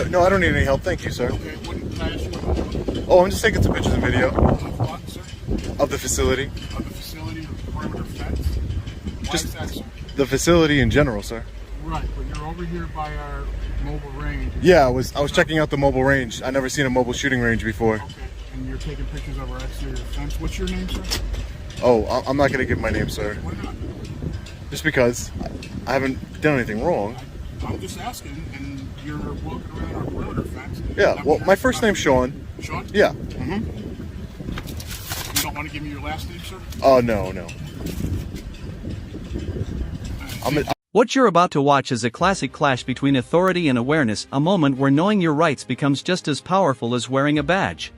No, I don't need any help. Thank you, sir. Okay, what can I ask you? Oh, I'm just taking some pictures and video Of what, sir? of the facility. Of the facility, the perimeter fence? Why Just- is that, sir? The facility in general, sir. Right, but you're over here by our mobile range. Yeah, I was checking out the mobile range. I never seen a mobile shooting range before. Okay, and you're taking pictures of our exterior fence. What's your name, sir? Oh, I'm not gonna give my name, sir. Why not? Just because I haven't done anything wrong. I'm just asking, and you're walking around our perimeter fence. Yeah. Well, my first name's Sean. Sean? Yeah. You don't want to give me your last name, sir? Oh no. What you're about to watch is a classic clash between authority and awareness, a moment where knowing your rights becomes just as powerful as wearing a badge.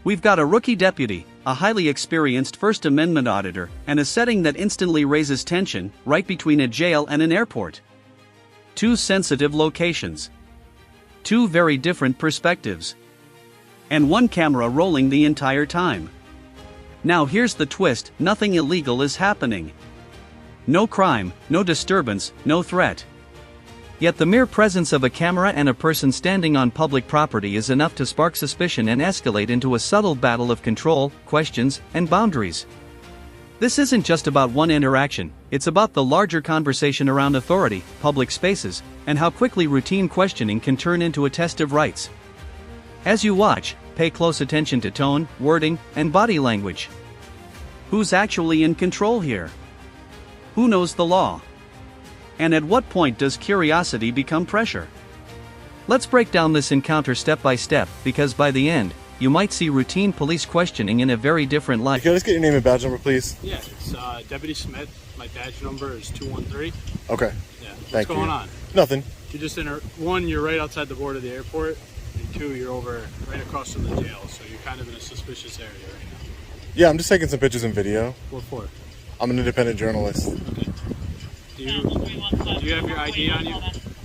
We've got a rookie deputy, a highly experienced First Amendment auditor, and a setting that instantly raises tension, right between a jail and an airport. Two sensitive locations. Two very different perspectives. And one camera rolling the entire time. Now here's the twist: nothing illegal is happening. No crime, no disturbance, no threat. Yet the mere presence of a camera and a person standing on public property is enough to spark suspicion and escalate into a subtle battle of control, questions, and boundaries. This isn't just about one interaction, it's about the larger conversation around authority, public spaces, and how quickly routine questioning can turn into a test of rights. As you watch, pay close attention to tone, wording, and body language. Who's actually in control here? Who knows the law? And at what point does curiosity become pressure? Let's break down this encounter step by step, because by the end, you might see routine police questioning in a very different light. Can I just get your name and badge number, please? Yeah, it's Deputy Smith. My badge number is 213. Okay. Yeah. What's Thank going you. on? Nothing. You're just one, you're right outside the board of the airport, and two, you're over right across from the jail, so you're kind of in a suspicious area right now. Yeah, I'm just taking some pictures and video. What for? I'm an independent journalist. Okay. Do you have your ID on you?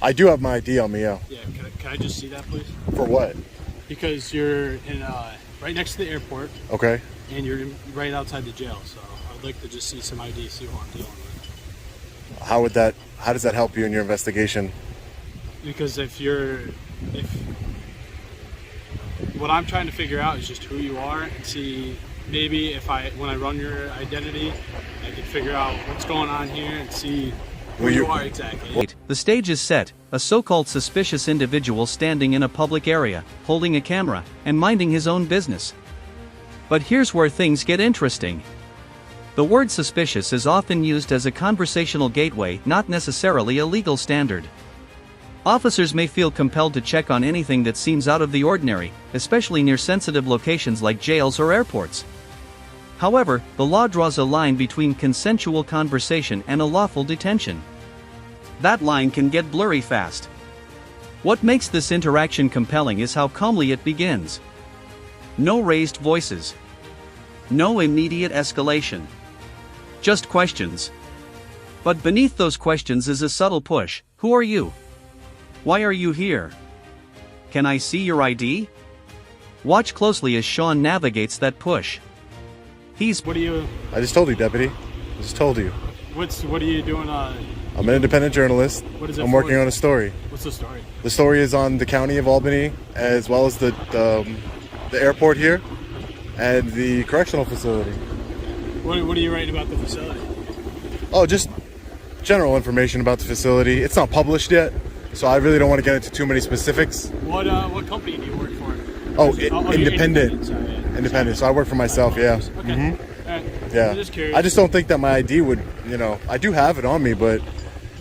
I do have my ID on me, yeah. Yeah, can I just see that, please? For what? Because you're in right next to the airport, Okay. and you're right outside the jail, so I'd like to just see some ID, see what I'm dealing with. How does that help you in your investigation? Because what I'm trying to figure out is just who you are, and see maybe when I run your identity, I can figure out what's going on here and see who you are exactly. The stage is set, a so-called suspicious individual standing in a public area, holding a camera, and minding his own business. But here's where things get interesting. The word suspicious is often used as a conversational gateway, not necessarily a legal standard. Officers may feel compelled to check on anything that seems out of the ordinary, especially near sensitive locations like jails or airports. However, the law draws a line between consensual conversation and a lawful detention. That line can get blurry fast. What makes this interaction compelling is how calmly it begins. No raised voices. No immediate escalation. Just questions. But beneath those questions is a subtle push. Who are you? Why are you here? Can I see your ID? Watch closely as Sean navigates that push. What are you? I just told you, Deputy. I just told you. What are you doing? I'm an independent journalist. What is it I'm for? working on a story. What's the story? The story is on the county of Albany, as well as the airport here, and the correctional facility. What are you writing about the facility? Oh, just general information about the facility. It's not published yet, so I really don't want to get into too many specifics. What company do you work for? Oh, you're independent. Sorry, yeah. Independent. So I work for myself. Yeah. Okay. Mhm. All right. Yeah. I'm just curious. I just don't think that my ID would. I do have it on me, but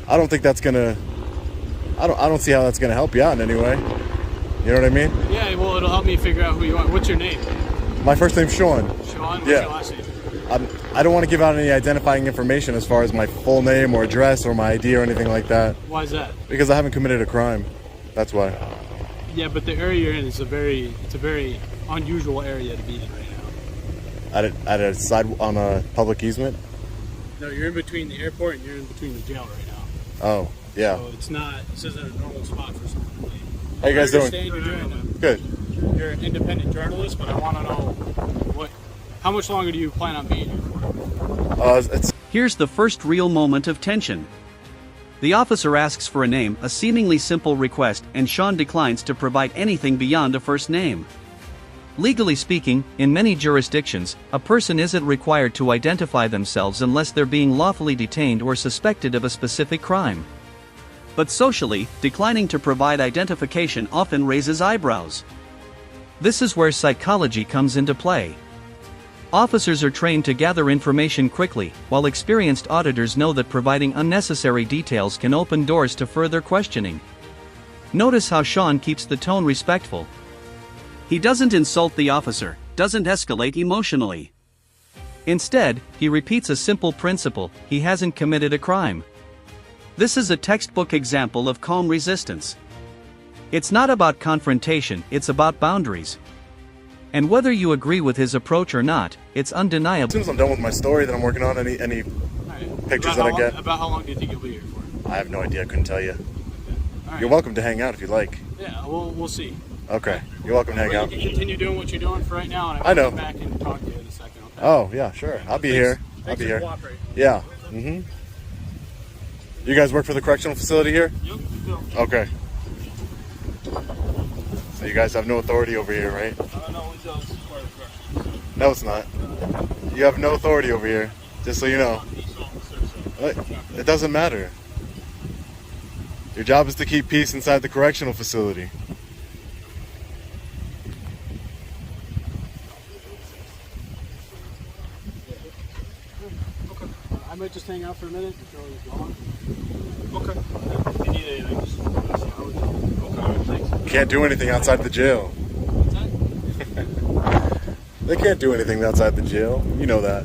I don't think that's gonna. I don't see how that's gonna help you out in any way. You know what I mean? Yeah. Well, it'll help me figure out who you are. What's your name? My first name's Sean. Sean. What's Yeah. your last name? I don't want to give out any identifying information as far as my full name or address or my ID or anything like that. Why is that? Because I haven't committed a crime. That's why. Yeah, but the area you're in is a very unusual area to be in right now. At a side on a public easement. No, you're in between the airport and you're in between the jail right now. Oh, yeah. So this isn't a normal spot for someone to leave. How you guys doing? Good. You're an independent journalist, but I want to know how much longer do you plan on being here for? It's Here's the first real moment of tension. The officer asks for a name, a seemingly simple request, and Sean declines to provide anything beyond a first name. Legally speaking, in many jurisdictions, a person isn't required to identify themselves unless they're being lawfully detained or suspected of a specific crime. But socially, declining to provide identification often raises eyebrows. This is where psychology comes into play. Officers are trained to gather information quickly, while experienced auditors know that providing unnecessary details can open doors to further questioning. Notice how Sean keeps the tone respectful. He doesn't insult the officer, doesn't escalate emotionally. Instead, he repeats a simple principle: he hasn't committed a crime. This is a textbook example of calm resistance. It's not about confrontation, it's about boundaries. And whether you agree with his approach or not, it's undeniable. As soon as I'm done with my story that I'm working on, any pictures that I get. About how long do you think you'll be here for? I have no idea. I couldn't tell you. Right. You're welcome to hang out if you'd like. Yeah, we'll see. Okay. You're welcome to hang out. You can continue doing what you're doing for right now, and I know. Come back and talk to you in a second. Okay? Oh, yeah, sure. I'll be here. I'll be here. Yeah. Mm-hmm. You guys work for the correctional facility here? Yep. Okay. So you guys have no authority over here, right? No, it's part of the correctional. No, it's not. You have no authority over here, just so you know. It doesn't matter. Your job is to keep peace inside the correctional facility. I might just hang out for a minute until he's gone. Okay. If you need anything, just let us know. Okay, thanks. Can't do anything outside the jail. They can't do anything outside the jail. You know that.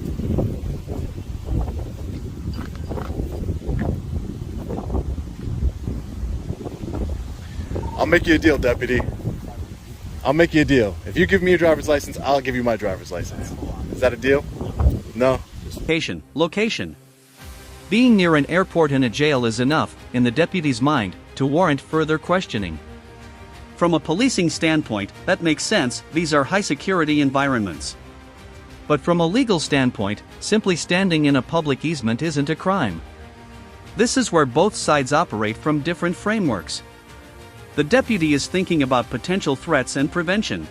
I'll make you a deal, deputy. I'll make you a deal. If you give me your driver's license, I'll give you my driver's license. Is that a deal? No? Location. Being near an airport and a jail is enough, in the deputy's mind, to warrant further questioning. From a policing standpoint, that makes sense, these are high-security environments. But from a legal standpoint, simply standing in a public easement isn't a crime. This is where both sides operate from different frameworks. The deputy is thinking about potential threats and prevention.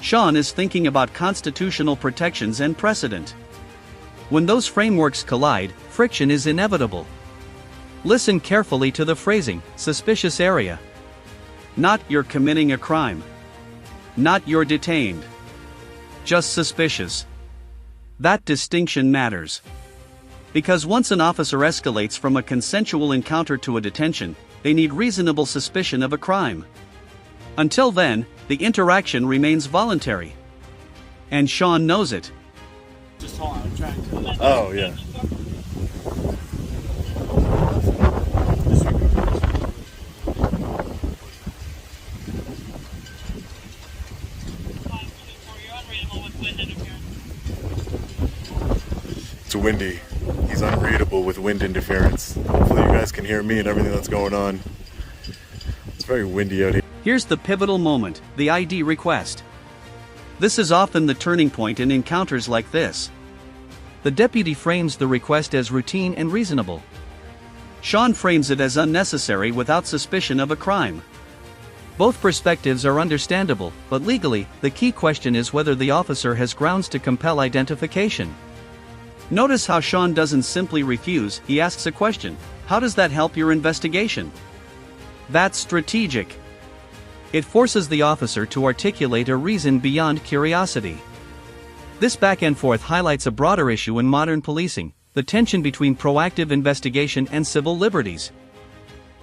Sean is thinking about constitutional protections and precedent. When those frameworks collide, friction is inevitable. Listen carefully to the phrasing, suspicious area. Not you're committing a crime. Not you're detained. Just suspicious. That distinction matters. Because once an officer escalates from a consensual encounter to a detention, they need reasonable suspicion of a crime. Until then, the interaction remains voluntary. And Sean knows it. Just hold on, I'm trying to. Oh, yeah. It's windy. He's unreadable with wind interference. Hopefully you guys can hear me and everything that's going on. It's very windy out here. Here's the pivotal moment, the ID request. This is often the turning point in encounters like this. The deputy frames the request as routine and reasonable. Sean frames it as unnecessary without suspicion of a crime. Both perspectives are understandable, but legally, the key question is whether the officer has grounds to compel identification. Notice how Sean doesn't simply refuse, he asks a question. How does that help your investigation? That's strategic. It forces the officer to articulate a reason beyond curiosity. This back and forth highlights a broader issue in modern policing, the tension between proactive investigation and civil liberties.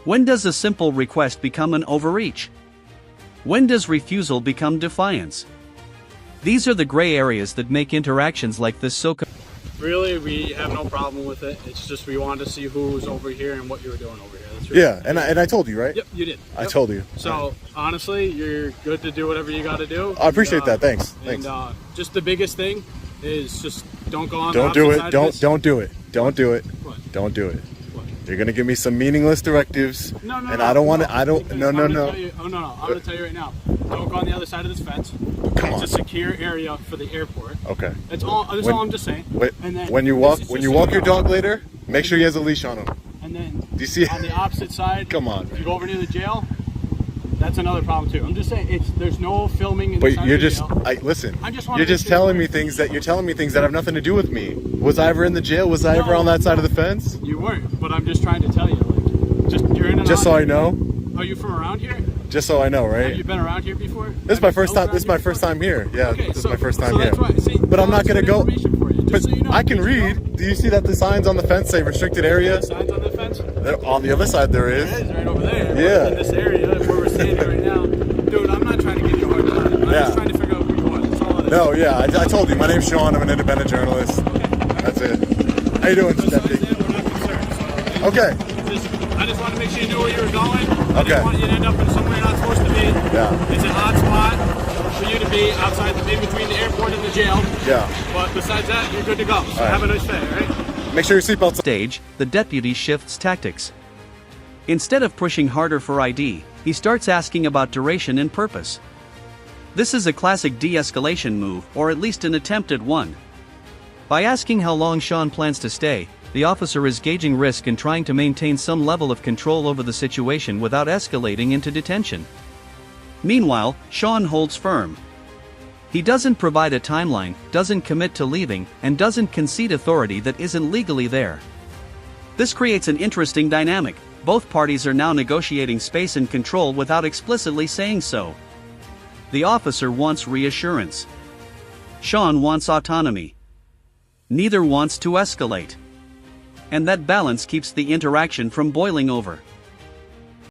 When does a simple request become an overreach? When does refusal become defiance? These are the gray areas that make interactions like this so Really, we have no problem with it. It's just we wanted to see who was over here and what you were doing over here. That's really Yeah, and I told you, right? Yep, you did. I Yep. told you. So, honestly, you're good to do whatever you got to do. I appreciate that. Thanks. Thanks. And just the biggest thing is just don't go on Don't the do opposite it. side Don't of this. don't do it. Don't do it. What? Don't do it. What? You're gonna give me some meaningless directives, No, and I don't want to. I don't. No, I'm no, gonna no. tell you- oh, no. I'm going to tell you right now. Don't go on the other side of this fence. Come It's on. a secure area for the airport. Okay. That's all I'm just saying. Wait, And then when you this walk is when just you so walk you your know. dog later, make sure he has a leash on him. And then Do you see? On the opposite side, Come on, if you man. go over near the jail, that's another problem too. I'm just saying, there's no filming in the But side you're of the just, jail. listen. I just wanna You're make just sure telling you're- me things that have nothing to do with me. Was I ever in the jail? Was I ever on that side of the fence? You weren't, but I'm just trying to tell you, like, you're in and Just so out I here. know. Are you from around here? Just so I know, Have right? you been around here before? This is my first time. This is my Have you first time here. Yeah, Okay, this is so- my first time so here. that's why- see, But I'm not that's gonna good go. information for you, just But so you know, I can just, you know. read. Do you see that the signs on the fence say restricted area? Signs on the fence? On the other side there is. It is right over there. Yeah. In this area where we're standing right now. Dude, I'm not trying to give you a hard time. I'm Yeah. just trying to figure out who you are. That's all it is. No, yeah, I told you. My name's Sean. I'm an independent journalist. That's it. How you doing, Besides Deputy? that, we're not concerned. So, Okay. I just want to make sure you knew where you were going. I Okay. didn't want you to end up in somewhere you're not supposed to be. Yeah. It's an odd spot for you to be outside, in between the airport and the jail. Yeah. But besides that, you're good to go. So right. have a nice day, all right? Make sure your seatbelt's. Stage, the deputy shifts tactics. Instead of pushing harder for ID, he starts asking about duration and purpose. This is a classic de-escalation move, or at least an attempt at one. By asking how long Sean plans to stay, the officer is gauging risk and trying to maintain some level of control over the situation without escalating into detention. Meanwhile, Sean holds firm. He doesn't provide a timeline, doesn't commit to leaving, and doesn't concede authority that isn't legally there. This creates an interesting dynamic. Both parties are now negotiating space and control without explicitly saying so. The officer wants reassurance. Sean wants autonomy. Neither wants to escalate. And that balance keeps the interaction from boiling over.